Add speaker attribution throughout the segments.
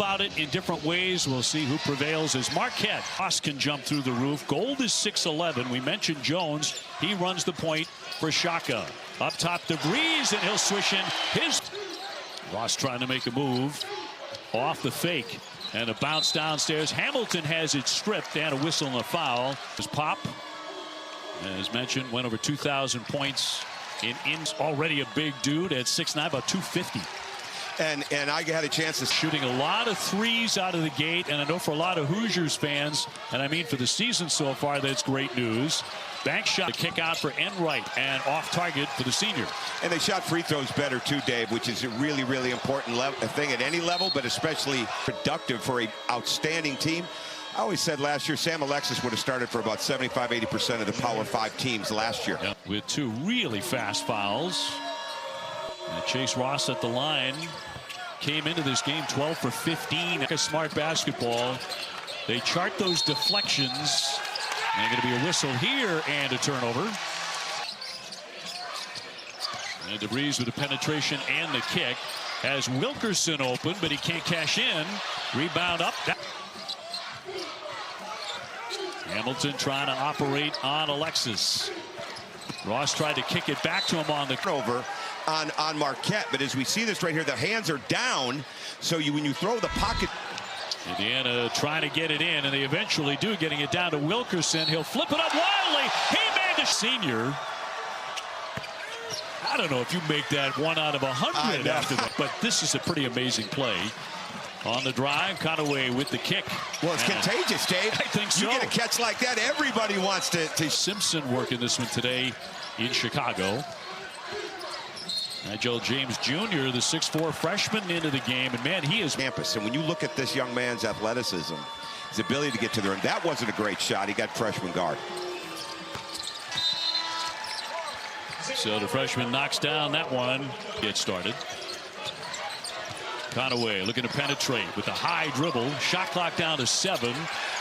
Speaker 1: about it in different ways. We'll see who prevails as Marquette. Ross can jump through the roof. Gold is 6'11". We mentioned Jones. He runs the point for Shaka. Up top, DeVries, and he'll swish in his. Ross trying to make a move off the fake. And a bounce downstairs. Hamilton has it stripped and a whistle and a foul. His pop, as mentioned, went over 2,000 points. Already a big dude at 6'9", about 250.
Speaker 2: And I had a chance to
Speaker 1: shooting a lot of threes out of the gate, and I know for a lot of Hoosiers fans, and I mean for the season so far, that's great news. Bank shot, kick out for Enright, and off target for the senior.
Speaker 2: And they shot free throws better too, Dave, which is a really, really important thing at any level, but especially productive for an outstanding team. I always said last year Sam Alexis would have started for about 75–80% of the Power 5 teams last year.
Speaker 1: Yep. With two really fast fouls. And Chase Ross at the line came into this game 12 for 15. A smart basketball. They chart those deflections. And going to be a whistle here and a turnover. And DeVries with the penetration and the kick. Has Wilkerson open, but he can't cash in. Rebound up. Hamilton trying to operate on Alexis. Ross tried to kick it back to him on the
Speaker 2: over on Marquette, but as we see this right here, the hands are down, so when you throw the pocket.
Speaker 1: Indiana trying to get it in, and they eventually do, getting it down to Wilkerson. He'll flip it up wildly. He made the senior. I don't know if you make that 1 out of 100 after that, but this is a pretty amazing play. On the drive, Conaway with the kick.
Speaker 2: Well, it's contagious, Dave.
Speaker 1: I think so.
Speaker 2: You get a catch like that, everybody wants to.
Speaker 1: Simpson working this one today in Chicago. Joel James Jr., the 6'4" freshman, into the game, and man, he is
Speaker 2: campus. And when you look at this young man's athleticism, his ability to get to the rim, that wasn't a great shot. He got freshman guard.
Speaker 1: So the freshman knocks down that one. Get started. Conaway looking to penetrate with a high dribble. Shot clock down to 7.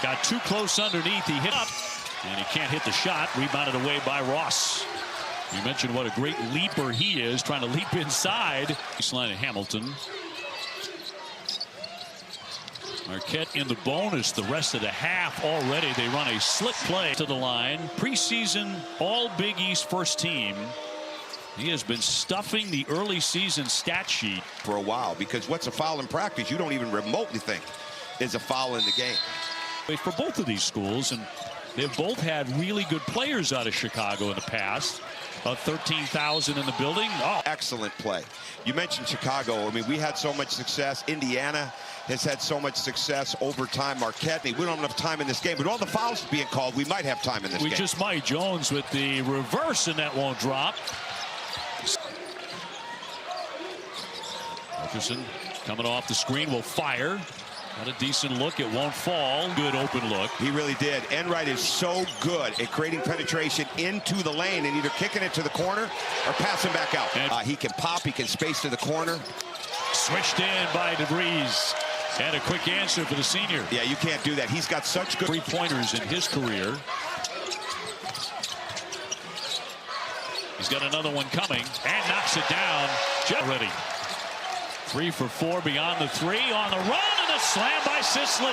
Speaker 1: Got too close underneath. He hit up, and he can't hit the shot. Rebounded away by Ross. You mentioned what a great leaper he is, trying to leap inside. Baseline of Hamilton. Marquette in the bonus the rest of the half already. They run a slick play to the line. Preseason All Big East first team. He has been stuffing the early season stat sheet
Speaker 2: for a while, because what's a foul in practice you don't even remotely think is a foul in the game.
Speaker 1: For both of these schools, and they've both had really good players out of Chicago in the past. 13,000 in the building. Oh,
Speaker 2: excellent play. You mentioned Chicago. I mean, we had so much success. Indiana has had so much success over time. Marquette, we don't have enough time in this game. With all the fouls being called, we might have time in this game.
Speaker 1: We just might. Jones with the reverse, and that won't drop. Wilkerson coming off the screen will fire. Got a decent look. It won't fall. Good open look.
Speaker 2: He really did. Enright is so good at creating penetration into the lane and either kicking it to the corner or passing back out. He can pop. He can space to the corner.
Speaker 1: Switched in by DeVries. And a quick answer for the senior.
Speaker 2: Yeah, you can't do that. He's got such good
Speaker 1: three-pointers in his career. He's got another one coming and knocks it down. Ready. 3 for 4 beyond the 3 on the run, and a slam by Sisley.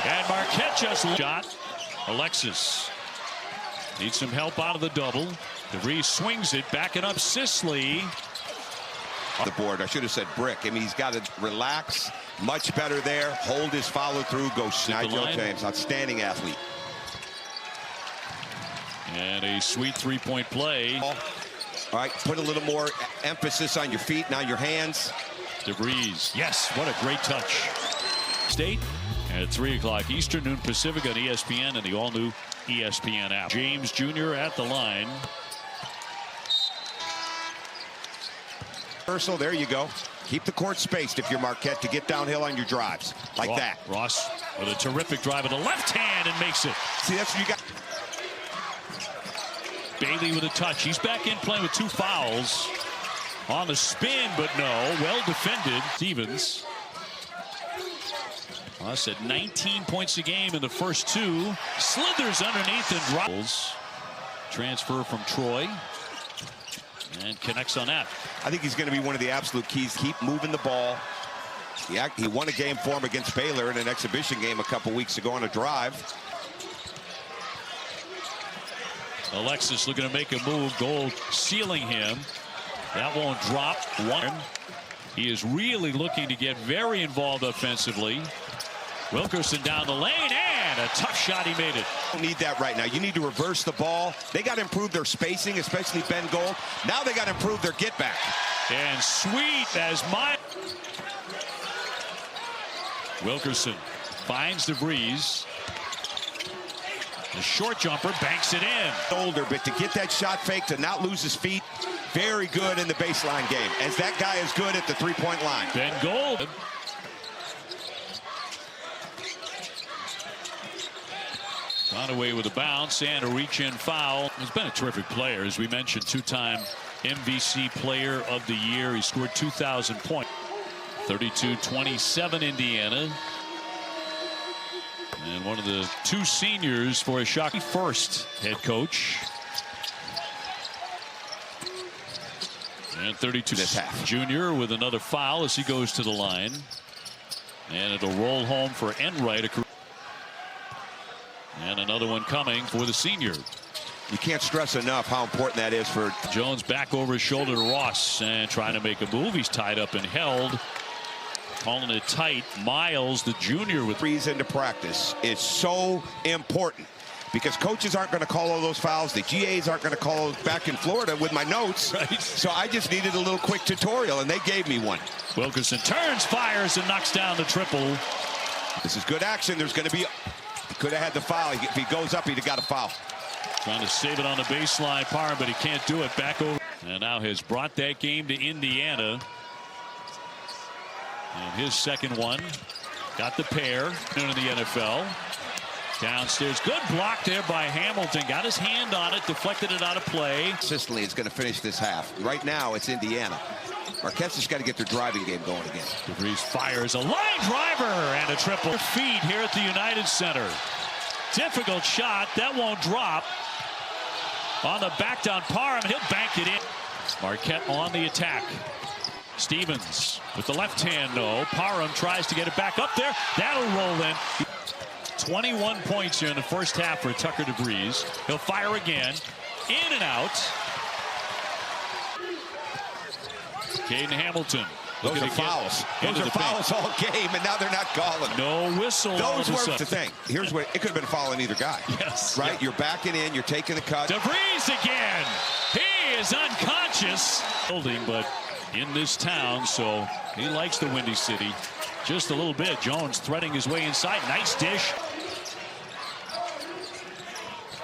Speaker 1: And Marquette just shot. Alexis needs some help out of the double. DeVries swings it, backing up Sisley.
Speaker 2: The board, I should have said brick. I mean, he's got to relax much better there. Hold his follow through. Go Nigel James, outstanding athlete.
Speaker 1: And a sweet three-point play.
Speaker 2: All right, put a little more emphasis on your feet, now your hands.
Speaker 1: DeVries, yes, what a great touch. State at 3 o'clock Eastern, noon Pacific on ESPN and the all-new ESPN app. James Jr. at the line.
Speaker 2: Reversal, there you go. Keep the court spaced if you're Marquette to get downhill on your drives, like that.
Speaker 1: Ross with a terrific drive with the left hand and makes it.
Speaker 2: See, that's what you got.
Speaker 1: Bailey with a touch. He's back in playing with 2 fouls. On the spin, but no. Well defended. Stevens. Ross at 19 points a game in the first 2. Slithers underneath and drops. Transfer from Troy. And connects on that.
Speaker 2: I think he's going to be one of the absolute keys. Keep moving the ball. Yeah, he won a game for him against Baylor in an exhibition game a couple weeks ago on a drive.
Speaker 1: Alexis looking to make a move. Gold sealing him. That won't drop. One. He is really looking to get very involved offensively. Wilkerson down the lane, and a tough shot. He made it.
Speaker 2: You don't need that right now. You need to reverse the ball. They got to improve their spacing, especially Ben Gold. Now they got to improve their get back.
Speaker 1: And sweet as my Wilkerson finds DeVries. The short jumper banks it in.
Speaker 2: Older, but to get that shot fake, to not lose his feet, very good in the baseline game. As that guy is good at the three-point line.
Speaker 1: Ben Gold. Conaway with a bounce and a reach-in foul. He's been a terrific player, as we mentioned, two-time MVC Player of the Year. He scored 2,000 points. 32-27 Indiana. And one of the two seniors for a shocking first head coach. And 32 junior with another foul as he goes to the line. And it'll roll home for Enright. And another one coming for the senior.
Speaker 2: You can't stress enough how important that is for
Speaker 1: Jones. Back over his shoulder to Ross and trying to make a move. He's tied up and held. Calling it tight. Miles, the junior, with
Speaker 2: threes into practice is so important because coaches aren't going to call all those fouls. The GAs aren't going to call back in Florida with my notes.
Speaker 1: Right.
Speaker 2: So I just needed a little quick tutorial, and they gave me one.
Speaker 1: Wilkerson turns, fires, and knocks down the triple.
Speaker 2: This is good action. There's going to be. Could have had the foul. If he goes up, he'd have got a foul.
Speaker 1: Trying to save it on the baseline, Parham, but he can't do it. Back over. And now has brought that game to Indiana. And his second one. Got the pair in the NFL. Downstairs. Good block there by Hamilton. Got his hand on it. Deflected it out of play.
Speaker 2: Sicily is going to finish this half. Right now, it's Indiana. Marquette's just got to get their driving game going again.
Speaker 1: DeVries fires a line driver and a triple. Feet here at the United Center. Difficult shot. That won't drop. On the back down, Parham, and he'll bank it in. Marquette on the attack. Stevens with the left hand, no. Parham tries to get it back up there. That'll roll in. 21 points here in the first half for Tucker DeVries. He'll fire again. In and out. Caden Hamilton.
Speaker 2: Those are fouls. Those are fouls all game, and now they're not calling.
Speaker 1: No whistle.
Speaker 2: Those were the thing. Here's what it could have been a foul on either guy.
Speaker 1: Yes.
Speaker 2: Right?
Speaker 1: Yeah.
Speaker 2: You're backing in. You're taking the cut.
Speaker 1: DeVries again. He is unconscious. Building, but in this town, so he likes the Windy City just a little bit. Jones threading his way inside. Nice dish.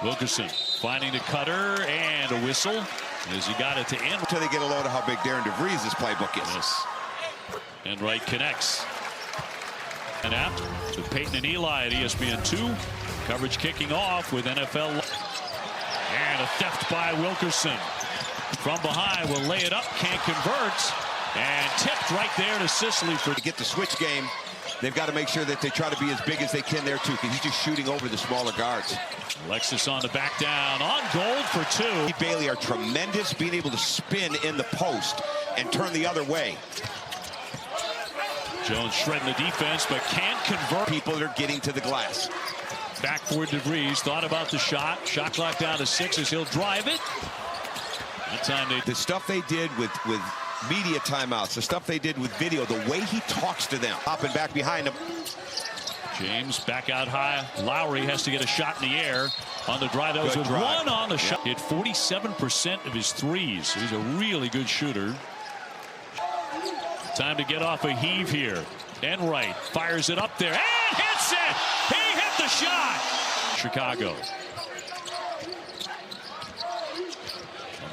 Speaker 1: Wilkerson finding the cutter and a whistle as he got it to end.
Speaker 2: Until they get a load of how big Darren DeVries' playbook is.
Speaker 1: Yes. Enright connects. And out with Peyton and Eli at ESPN2. Coverage kicking off with NFL. And a theft by Wilkerson. From behind will lay it up. Can't convert. And tipped right there to Sicily.
Speaker 2: To get the switch game, they've got to make sure that they try to be as big as they can there, too, because he's just shooting over the smaller guards.
Speaker 1: Alexis on the back down. On Gold for two.
Speaker 2: Bailey are tremendous being able to spin in the post and turn the other way.
Speaker 1: Jones shredding the defense, but can't convert.
Speaker 2: People that are getting to the glass.
Speaker 1: Back for DeVries. Thought about the shot. Shot clock down to 6 as he'll drive it. That time
Speaker 2: the stuff they did with media timeouts, the stuff they did with video, the way he talks to them. Up and back behind him.
Speaker 1: James back out high. Lowry has to get a shot in the air on the drive. That was a one on the shot. Hit 47% of his threes. He's a really good shooter. Time to get off a heave here. Enright fires it up there and hits it. He hit the shot. Chicago.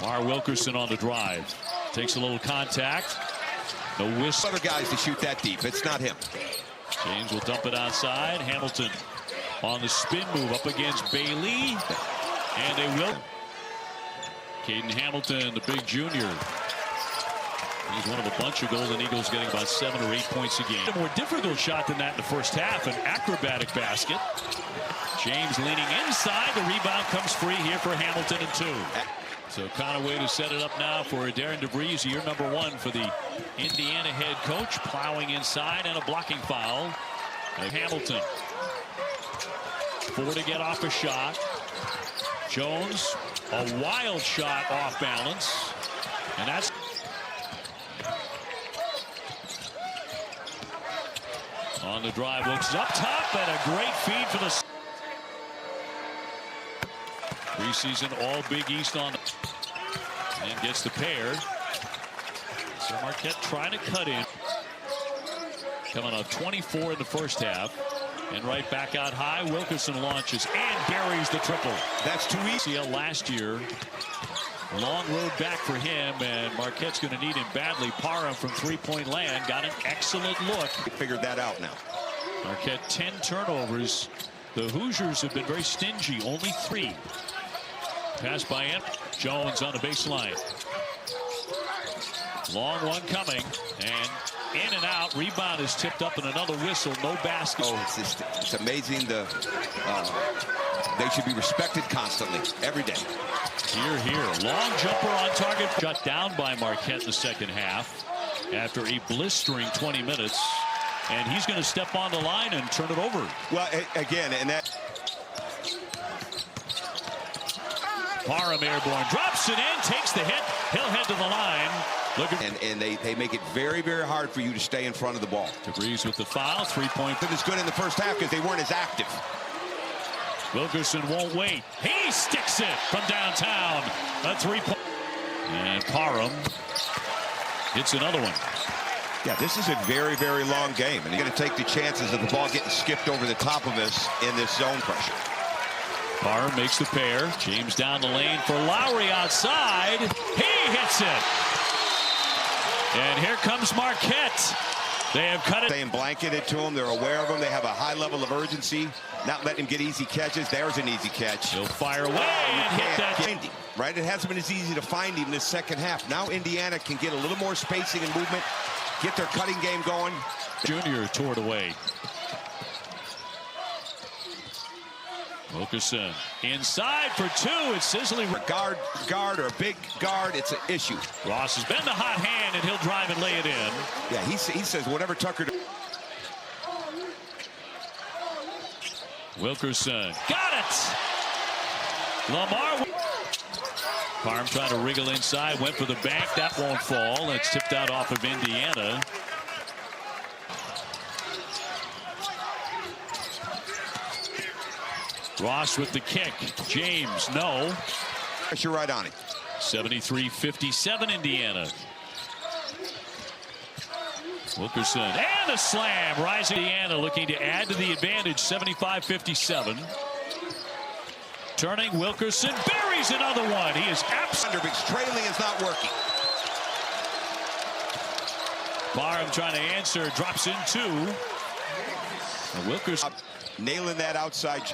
Speaker 1: Lamar Wilkerson on the drive. Takes a little contact. No whistle.
Speaker 2: Other guys to shoot that deep. It's not him.
Speaker 1: James will dump it outside. Hamilton on the spin move up against Bailey. And they will. Caden Hamilton, the big junior. He's one of a bunch of Golden Eagles getting about 7 or 8 points a game. A more difficult shot than that in the first half. An acrobatic basket. James leaning inside. The rebound comes free here for Hamilton and 2. So Conaway to set it up now for Darren DeVries, year number 1 for the Indiana head coach, plowing inside and a blocking foul. Hamilton. 4 to get off a shot. Jones, a wild shot off balance. And that's on the drive, looks up top, and a great feed for the preseason all Big East on, and gets the pair. So Marquette trying to cut in. Coming up 24 in the first half. And right back out high, Wilkerson launches and buries the triple.
Speaker 2: That's too easy.
Speaker 1: Last year, long road back for him, and Marquette's going to need him badly. Parham from three-point land got an excellent look.
Speaker 2: He figured that out now.
Speaker 1: Marquette 10 turnovers. The Hoosiers have been very stingy, only 3. Pass by him. Jones on the baseline. Long one coming, and in and out. Rebound is tipped up, and another whistle. No basket.
Speaker 2: Oh, it's amazing. They should be respected constantly, every day.
Speaker 1: Here. Long jumper on target. Shut down by Marquette in the second half after a blistering 20 minutes. And he's going to step on the line and turn it over.
Speaker 2: Well, again, and that.
Speaker 1: Parham airborne, drops it in, takes the hit. He'll head to the line.
Speaker 2: And they make it very, very hard for you to stay in front of the ball.
Speaker 1: DeVries with the foul, 3-point.
Speaker 2: It was good in the first half because they weren't as active.
Speaker 1: Wilkerson won't wait. He sticks it from downtown. A 3-point. And Parham hits another one.
Speaker 2: Yeah, this is a very, very long game. And you're going to take the chances of the ball getting skipped over the top of us in this zone pressure.
Speaker 1: Parham makes the pair. James down the lane for Lowry outside. He hits it. And here comes Marquette. They have cut it.
Speaker 2: Staying blanketed to him. They're aware of him. They have a high level of urgency. Not letting him get easy catches. There's an easy catch.
Speaker 1: He'll fire away and hit that.
Speaker 2: Find him, right? It hasn't been as easy to find him this second half. Now Indiana can get a little more spacing and movement. Get their cutting game going.
Speaker 1: Junior tore it away. Wilkerson inside for 2. It's Sisley.
Speaker 2: Guard or a big guard, it's an issue.
Speaker 1: Ross has been the hot hand, and he'll drive and lay it in.
Speaker 2: Yeah, he says whatever Tucker.
Speaker 1: Wilkerson got it. Lamar. Parham trying to wriggle inside, went for the bank. That won't fall. It's tipped out off of Indiana. Ross with the kick. James, no.
Speaker 2: Pressure right on it.
Speaker 1: 73-57 Indiana. Wilkerson and a slam. Rising Indiana looking to add to the advantage. 75-57. Turning, Wilkerson buries another one. He is absolutely.
Speaker 2: Trailing is not working.
Speaker 1: Parham trying to answer, drops in 2. And Wilkerson
Speaker 2: nailing that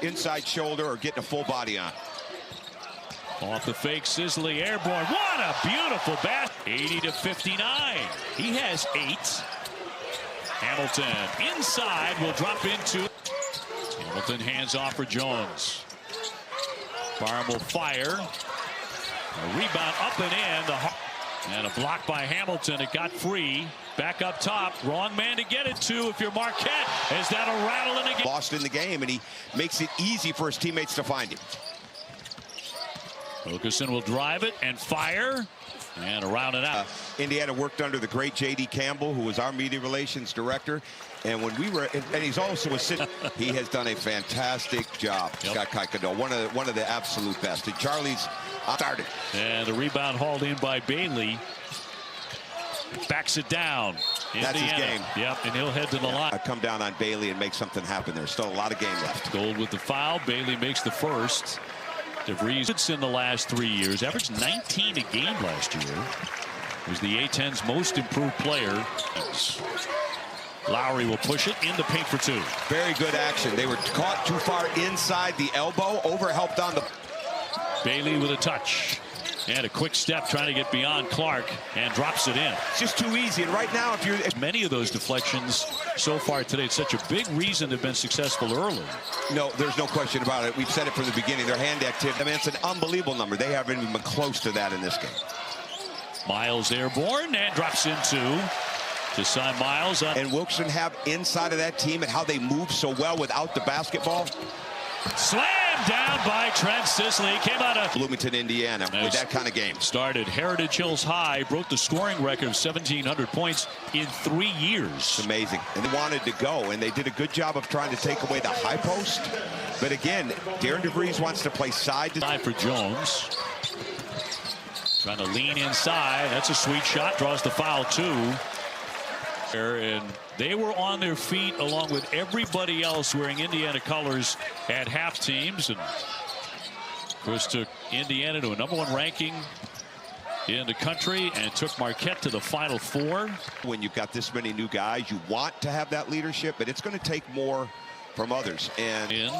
Speaker 2: inside shoulder or getting a full body on.
Speaker 1: Off the fake, Sisley airborne. What a beautiful bat. 80-59. He has 8. Hamilton inside will drop into. Hamilton hands off for Jones. Parham will fire. A rebound up and in. And a block by Hamilton. It got free. Back up top. Wrong man to get it to if you're Marquette. Is that a rattle in again?
Speaker 2: Lost in the game, and he makes it easy for his teammates to find him.
Speaker 1: Wilkerson will drive it and fire. And around and out.
Speaker 2: Indiana worked under the great J.D. Campbell, who was our media relations director. And when we were, and he's also a city, he has done a fantastic job. Scott Kuykendall, one of the absolute best. And Charlie's started.
Speaker 1: And the rebound hauled in by Bailey. Backs it down. Indiana.
Speaker 2: That's his game.
Speaker 1: Yep, and he'll head to the line.
Speaker 2: I come down on Bailey and make something happen. There's still a lot of game left.
Speaker 1: Gold with the foul. Bailey makes the first. DeVries in the last 3 years. Averaged 19 a game last year. Was the A-10's most improved player. Lowry will push it in the paint for 2.
Speaker 2: Very good action. They were caught too far inside the elbow. Over helped on the.
Speaker 1: Bailey with a touch. And a quick step trying to get beyond Clark and drops it in.
Speaker 2: It's just too easy. And right now, if you're
Speaker 1: many of those deflections so far today, it's such a big reason they've been successful early.
Speaker 2: No, there's no question about it. We've said it from the beginning. Their hand activity, I mean, it's an unbelievable number. They haven't even been close to that in this game.
Speaker 1: Miles airborne and drops in two. Desai Miles.
Speaker 2: And Wilkerson have inside of that team and how they move so well without the basketball.
Speaker 1: Slammed down by Trent Sisley. Came out of
Speaker 2: Bloomington, Indiana, with that kind of game.
Speaker 1: Started Heritage Hills High, broke the scoring record of 1,700 points in 3 years.
Speaker 2: It's amazing. And they wanted to go, and they did a good job of trying to take away the high post. But again, Darren DeVries wants to play side to
Speaker 1: side for Jones. Trying to lean inside. That's a sweet shot. Draws the foul, too. And they were on their feet along with everybody else wearing Indiana colors at half teams. And of course took Indiana to a #1 ranking in the country and took Marquette to the Final Four.
Speaker 2: When you've got this many new guys, you want to have that leadership, but it's going to take more from others. And
Speaker 1: in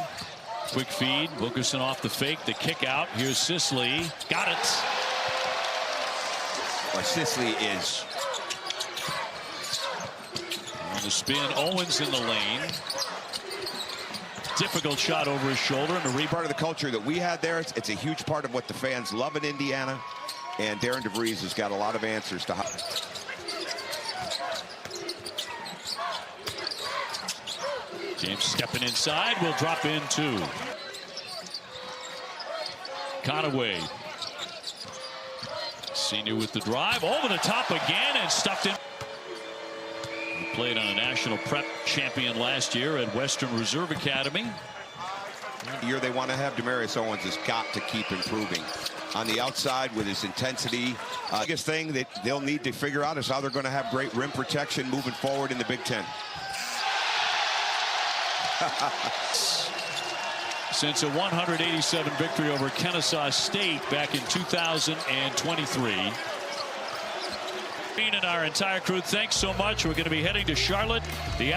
Speaker 1: quick feed, Wilkerson off the fake, the kick out. Here's Sisley. Got it.
Speaker 2: Well, Sisley is
Speaker 1: on the spin. Owens in the lane. Difficult shot over his shoulder. And the
Speaker 2: part of the culture that we had there. It's a huge part of what the fans love in Indiana. And Darren DeVries has got a lot of answers to how.
Speaker 1: James stepping inside. Will drop in two. Conaway. Senior with the drive. Over the top again and stuffed in. He played on a national prep champion last year at Western Reserve Academy.
Speaker 2: The year they want to have Demarius Owens has got to keep improving on the outside with his intensity. Biggest thing that they'll need to figure out is how they're going to have great rim protection moving forward in the Big Ten.
Speaker 1: Since a 187 victory over Kennesaw State back in 2023. And our entire crew, thanks so much. We're going to be heading to Charlotte. The